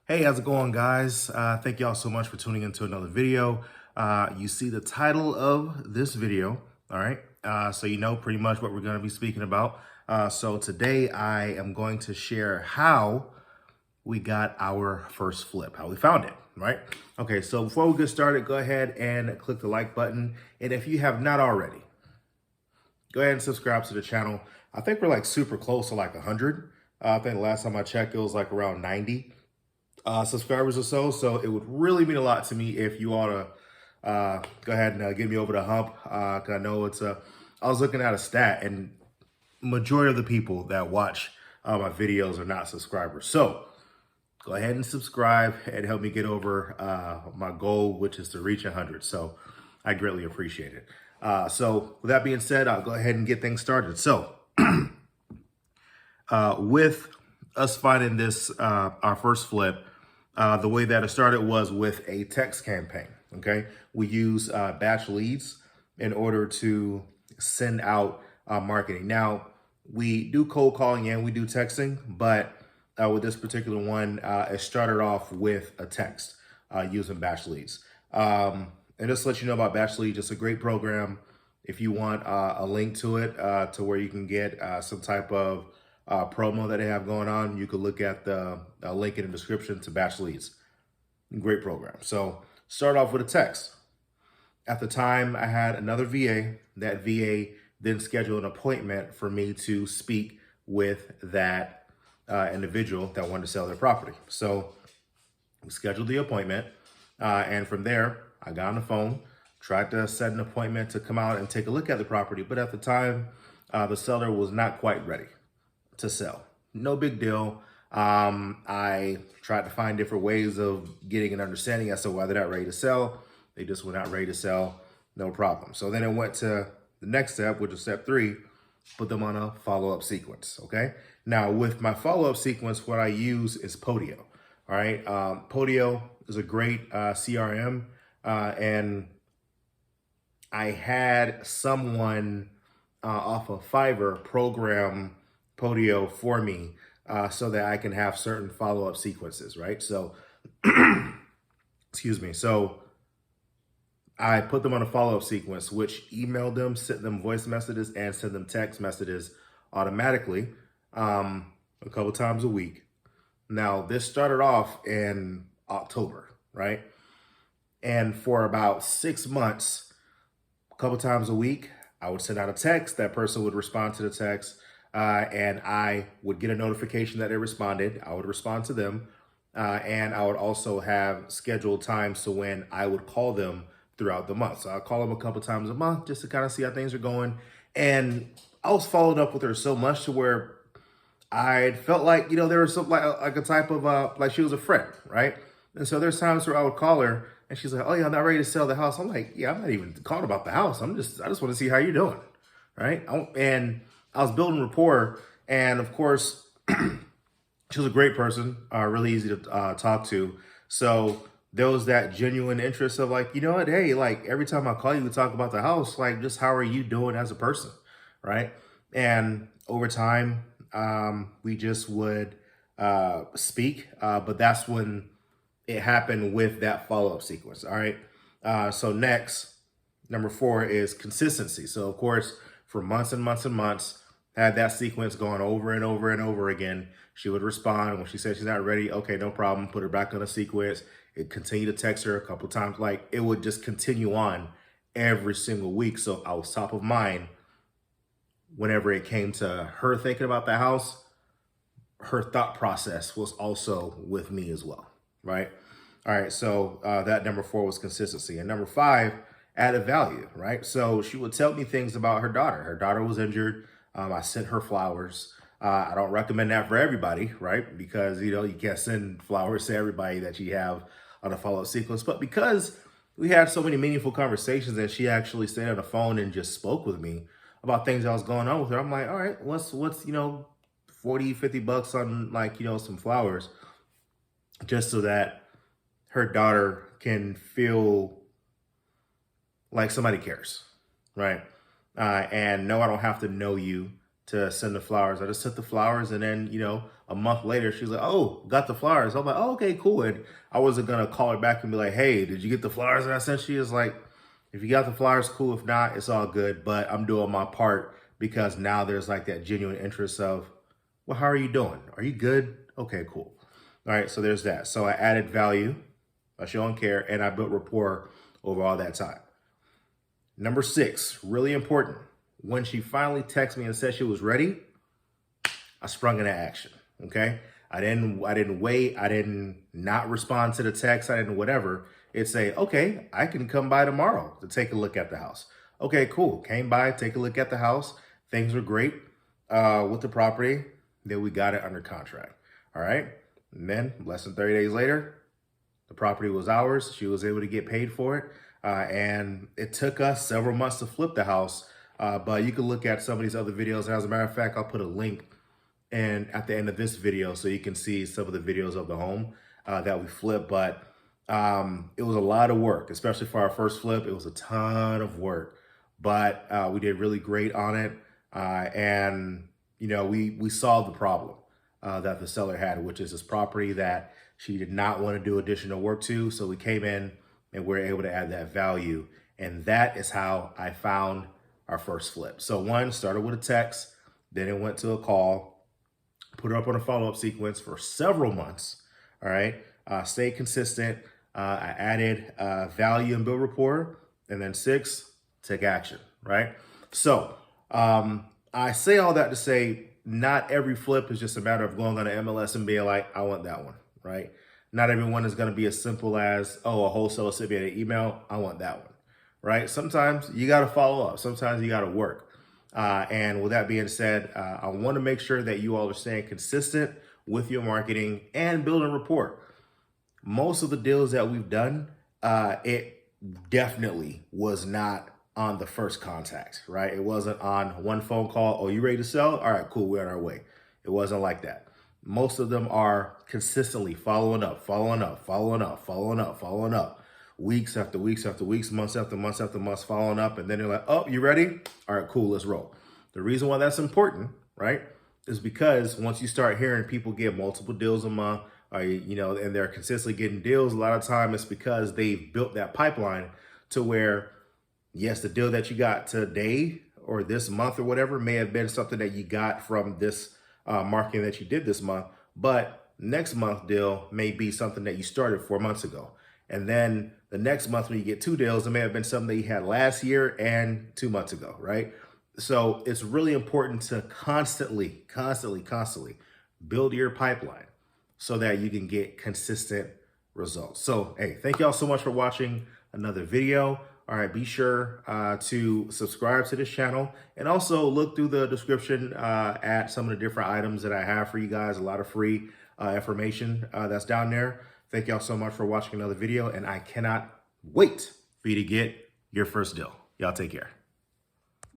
Hey, how's it going, guys? Thank y'all so much for tuning into another video. You see the title of this video, all right? So you know pretty much what we're going to be speaking about. So today I am going to share how we got our first flip, how we found it, right? Okay, so before we get started, go ahead and click the like button. And if you have not already, go ahead and subscribe to the channel. I think we're like super close to like 100. I think the last time I checked, it was like around 90. Subscribers or so it would really mean a lot to me if you ought to go ahead and get me over the hump. 'Cause I know I was looking at a stat, and majority of the people that watch my videos are not subscribers. So go ahead and subscribe and help me get over my goal, which is to reach 100. So I greatly appreciate it. So with that being said, I'll go ahead and get things started. So with us finding this, our first flip, the way that it started was with a text campaign, okay? We use batch leads in order to send out marketing. Now, we do cold calling and we do texting, but with this particular one, it started off with a text using batch leads. And just to let you know about batch leads, it's a great program. If you want a link to it to where you can get some type of promo that they have going on, you could look at the link in the description to batch leads. Great program. So start off with a text. At the time, I had another VA. That VA then scheduled an appointment for me to speak with that individual that wanted to sell their property. So we scheduled the appointment. And from there, I got on the phone, tried to set an appointment to come out and take a look at the property. But at the time, the seller was not quite ready to sell. No big deal. I tried to find different ways of getting an understanding as to why they're not ready to sell. They just were not ready to sell. No problem. So then it went to the next step, which is step 3, put them on a follow-up sequence, okay? Now, with my follow-up sequence, what I use is Podio, all right? Podio is a great CRM, and I had someone off of Fiverr program Podio for me so that I can have certain follow-up sequences, right? So, excuse me. So I put them on a follow-up sequence, which emailed them, sent them voice messages, and sent them text messages automatically a couple times a week. Now, this started off in October, right? And for about 6 months, a couple times a week, I would send out a text. That person would respond to the text. And I would get a notification that they responded. I would respond to them. And I would also have scheduled times to when I would call them throughout the month. So I'll call them a couple times a month just to kind of see how things are going. And I was followed up with her so much to where I felt like, there was something like a type of, like she was a friend, right? And so there's times where I would call her and she's like, oh yeah, I'm not ready to sell the house. I'm like, yeah, I'm not even calling about the house. I just want to see how you're doing, right? And I was building rapport, and of course, she was a great person, really easy to talk to. So there was that genuine interest of like, you know what, hey, like every time I call you to talk about the house, like just how are you doing as a person, right? And over time, we just would speak, but that's when it happened with that follow-up sequence, all right? So next, number 4 is consistency. So of course, for months and months and months, had that sequence going over and over and over again. She would respond when she said she's not ready. Okay, no problem. Put her back on the sequence. It continued to text her a couple of times. Like it would just continue on every single week. So I was top of mind whenever it came to her thinking about the house. Her thought process was also with me as well, right? All right, so that number 4 was consistency. And number 5, added value, right? So she would tell me things about her daughter. Her daughter was injured. I sent her flowers. I don't recommend that for everybody, right? Because, you can't send flowers to everybody that you have on a follow-up sequence. But because we had so many meaningful conversations and she actually stayed on the phone and just spoke with me about things that was going on with her, I'm like, all right, what's 40, 50 bucks on like, some flowers just so that her daughter can feel like somebody cares, right? And no, I don't have to know you to send the flowers. I just sent the flowers, and then, you know, a month later, she's like, oh, got the flowers. I'm like, oh, okay, cool. And I wasn't going to call her back and be like, hey, did you get the flowers that I sent? She is like, if you got the flowers, cool. If not, it's all good. But I'm doing my part because now there's like that genuine interest of, well, how are you doing? Are you good? Okay, cool. All right, so there's that. So I added value by showing care, and I built rapport over all that time. Number 6, really important. When she finally texted me and said she was ready, I sprung into action, okay? I didn't wait. I didn't not respond to the text. I didn't whatever. It'd say, okay, I can come by tomorrow to take a look at the house. Okay, cool. Came by, take a look at the house. Things were great with the property. Then we got it under contract, all right? And then less than 30 days later, the property was ours. She was able to get paid for it. And it took us several months to flip the house. But you can look at some of these other videos. And as a matter of fact, I'll put a link at the end of this video so you can see some of the videos of the home that we flipped. But it was a lot of work, especially for our first flip. It was a ton of work, but we did really great on it. And, you know, we solved the problem that the seller had, which is this property that she did not want to do additional work to. So we came in and we're able to add that value. And that is how I found our first flip. So one, started with a text, then it went to a call, put her up on a follow-up sequence for several months, all right? Stayed consistent. I added value and build rapport. And then 6, take action, right? So I say all that to say, not every flip is just a matter of going on an MLS and being like, I want that one, right? Not everyone is going to be as simple as, oh, a wholesaler sent me an email, I want that one, right? Sometimes you got to follow up. Sometimes you got to work. And with that being said, I want to make sure that you all are staying consistent with your marketing and building rapport. Most of the deals that we've done, it definitely was not on the first contact, right? It wasn't on one phone call. Oh, you ready to sell? All right, cool. We're on our way. It wasn't like that. Most of them are consistently following up, weeks after weeks after weeks, months after months after months, following up. And then they're like, oh, you ready? All right, cool. Let's roll. The reason why that's important, right, is because once you start hearing people get multiple deals a month, you know, and they're consistently getting deals, a lot of time it's because they've built that pipeline to where, yes, the deal that you got today or this month or whatever may have been something that you got from this marketing that you did this month, but next month deal may be something that you started 4 months ago. And then the next month when you get 2 deals, it may have been something that you had last year and 2 months ago, right? So it's really important to constantly build your pipeline so that you can get consistent results. So, hey, thank y'all so much for watching another video. All right, be sure to subscribe to this channel and also look through the description at some of the different items that I have for you guys. A lot of free information that's down there. Thank y'all so much for watching another video, and I cannot wait for you to get your first deal. Y'all take care.